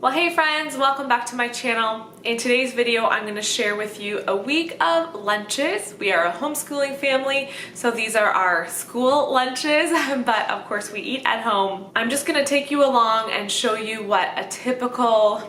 Well, hey friends, welcome back to my channel. In today's video, I'm going to share with you a week of lunches. We are a homeschooling family, so these are our school lunches, but of course we eat at home. I'm just going to take you along and show you what a typical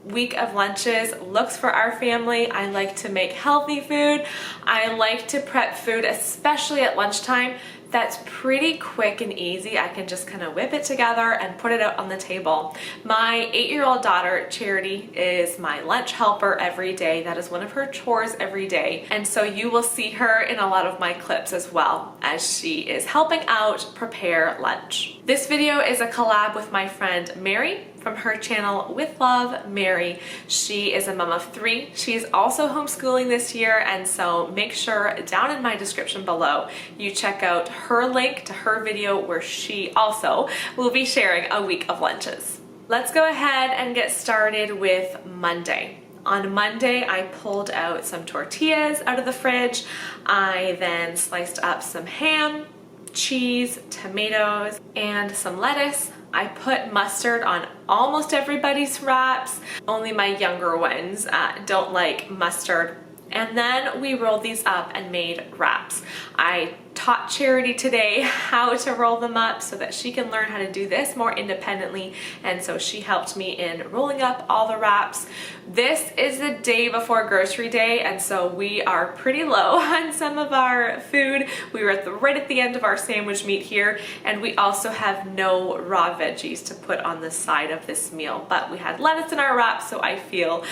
week of lunches looks for our family. I like to make healthy food. I like to prep food, especially at lunchtime. That's pretty quick and easy. I can just kind of whip it together and put it out on the table. My 8-year-old daughter, Charity, is my lunch helper every day. That is one of her chores every day. And so you will see her in a lot of my clips as well as she is helping out prepare lunch. This video is a collab with my friend Mary from her channel With Love Mary. She is a mom of 3. She's also homeschooling this year, and so make sure down in my description below you check out her link to her video where she also will be sharing a week of lunches. Let's go ahead and get started with Monday. On Monday, I pulled out some tortillas out of the fridge. I then sliced up some ham, cheese, tomatoes, and some lettuce. I put mustard on almost everybody's wraps. Only my younger ones don't like mustard. And then we rolled these up and made wraps. I taught Charity today how to roll them up so that she can learn how to do this more independently, and so she helped me in rolling up all the wraps. This is the day before grocery day, and so we are pretty low on some of our food. We were right at the end of our sandwich meat here, and we also have no raw veggies to put on the side of this meal, but we had lettuce in our wraps, so I feel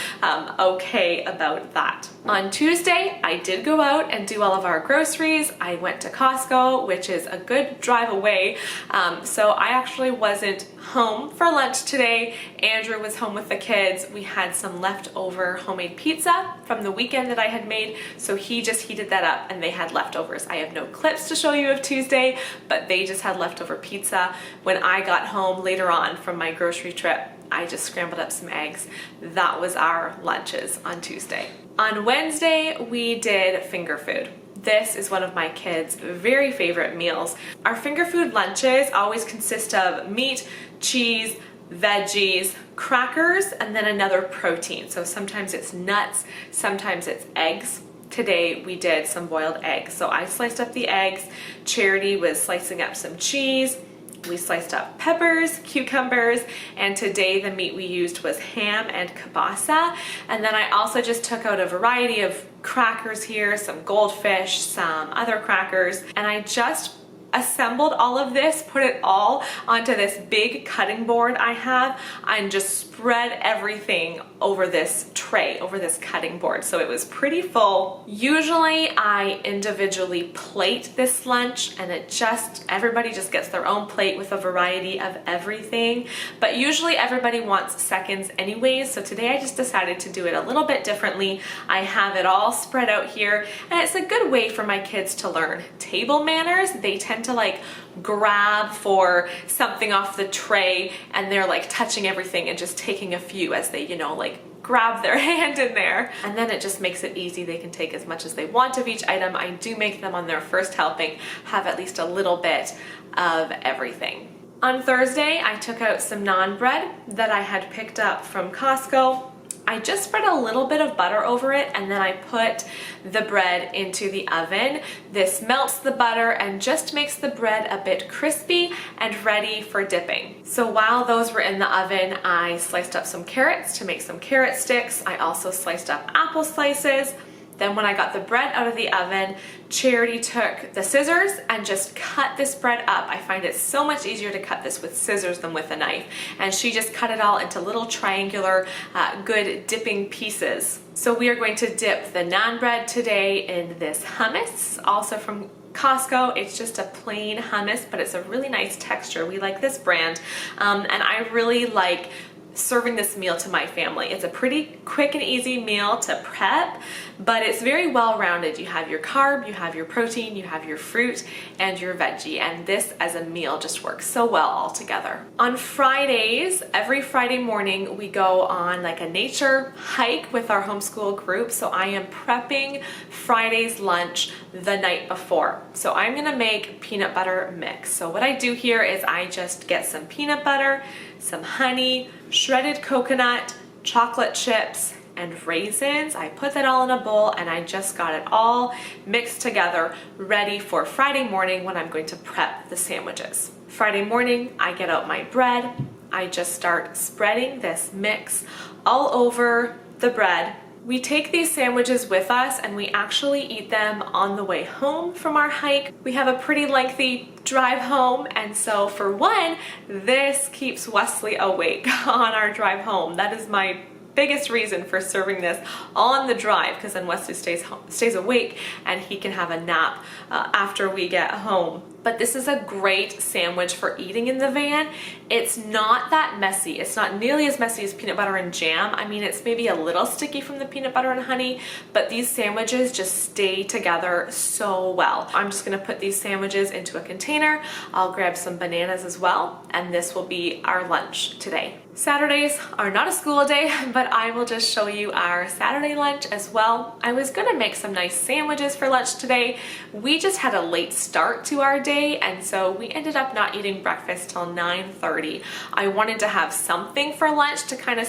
okay about that. On Tuesday, I did go out and do all of our groceries. I went to Costco, which is a good drive away, so I actually wasn't home for lunch today. Andrew was home with the kids. We had some leftover homemade pizza from the weekend that I had made, so he just heated that up and they had leftovers. I have no clips to show you of Tuesday, but they just had leftover pizza. When I got home later on from my grocery trip, I just scrambled up some eggs. That was our lunches on Tuesday. On Wednesday, we did finger food. This is one of my kids' very favorite meals. Our finger food lunches always consist of meat, cheese, veggies, crackers, and then another protein. So sometimes it's nuts, sometimes it's eggs. Today we did some boiled eggs. So I sliced up the eggs. Charity was slicing up some cheese. We sliced up peppers, cucumbers, and today the meat we used was ham and kielbasa. And then I also just took out a variety of crackers here, some goldfish, some other crackers, and I just assembled all of this, put it all onto this big cutting board I have, and just spread everything over this tray, over this cutting board. So it was pretty full. Usually I individually plate this lunch, and everybody just gets their own plate with a variety of everything, but usually everybody wants seconds anyways, so today I just decided to do it a little bit differently. I have it all spread out here, and it's a good way for my kids to learn table manners. They tend to like grab for something off the tray, and they're like touching everything and just taking a few as they, like grab their hand in there. And then it just makes it easy. They can take as much as they want of each item. I do make them on their first helping have at least a little bit of everything. On Thursday, I took out some naan bread that I had picked up from Costco. I just spread a little bit of butter over it, and then I put the bread into the oven. This melts the butter and just makes the bread a bit crispy and ready for dipping. So while those were in the oven, I sliced up some carrots to make some carrot sticks. I also sliced up apple slices. Then when I got the bread out of the oven, Charity took the scissors and just cut this bread up. I find it so much easier to cut this with scissors than with a knife. And she just cut it all into little triangular, good dipping pieces. So we are going to dip the naan bread today in this hummus, also from Costco. It's just a plain hummus, but it's a really nice texture. We like this brand, and I really like serving this meal to my family. It's a pretty quick and easy meal to prep, but it's very well rounded. You have your carb, you have your protein, you have your fruit, and your veggie, and this as a meal just works so well all together. On Fridays, every Friday morning, we go on like a nature hike with our homeschool group, so I am prepping Friday's lunch the night before. So I'm gonna make peanut butter mix. So what I do here is I just get some peanut butter, some honey, shredded coconut, chocolate chips, and raisins. I put that all in a bowl and I just got it all mixed together, ready for Friday morning when I'm going to prep the sandwiches. Friday morning, I get out my bread. I just start spreading this mix all over the bread. We take these sandwiches with us and we actually eat them on the way home from our hike. We have a pretty lengthy drive home, and so for one, this keeps Wesley awake on our drive home. That is my biggest reason for serving this on the drive, because then Wesley stays awake and he can have a nap after we get home. But this is a great sandwich for eating in the van. It's not that messy. It's not nearly as messy as peanut butter and jam. I mean, it's maybe a little sticky from the peanut butter and honey, but these sandwiches just stay together so well. I'm just gonna put these sandwiches into a container. I'll grab some bananas as well, and this will be our lunch today. Saturdays are not a school day, but I will just show you our Saturday lunch as well. I was gonna make some nice sandwiches for lunch today. We just had a late start to our day, and so we ended up not eating breakfast till 9:30. I wanted to have something for lunch to kind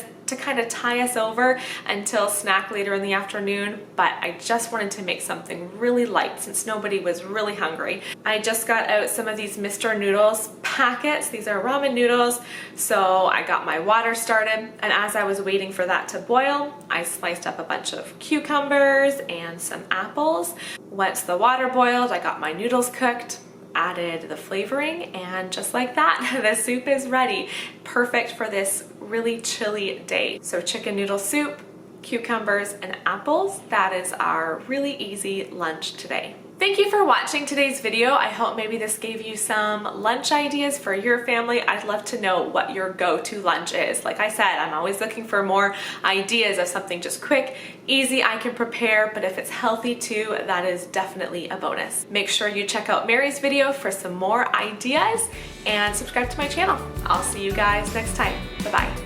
of tie us over until snack later in the afternoon, but I just wanted to make something really light since nobody was really hungry. I just got out some of these Mr. Noodles packets. These are ramen noodles, so I got my water started, and as I was waiting for that to boil, I sliced up a bunch of cucumbers and some apples. Once the water boiled, I got my noodles cooked, added the flavoring, and just like that, the soup is ready. Perfect for this really chilly day. So chicken noodle soup, cucumbers, and apples. That is our really easy lunch today. Thank you for watching today's video. I hope maybe this gave you some lunch ideas for your family. I'd love to know what your go-to lunch is. Like I said, I'm always looking for more ideas of something just quick, easy I can prepare, but if it's healthy too, that is definitely a bonus. Make sure you check out Mary's video for some more ideas and subscribe to my channel. I'll see you guys next time. Bye-bye.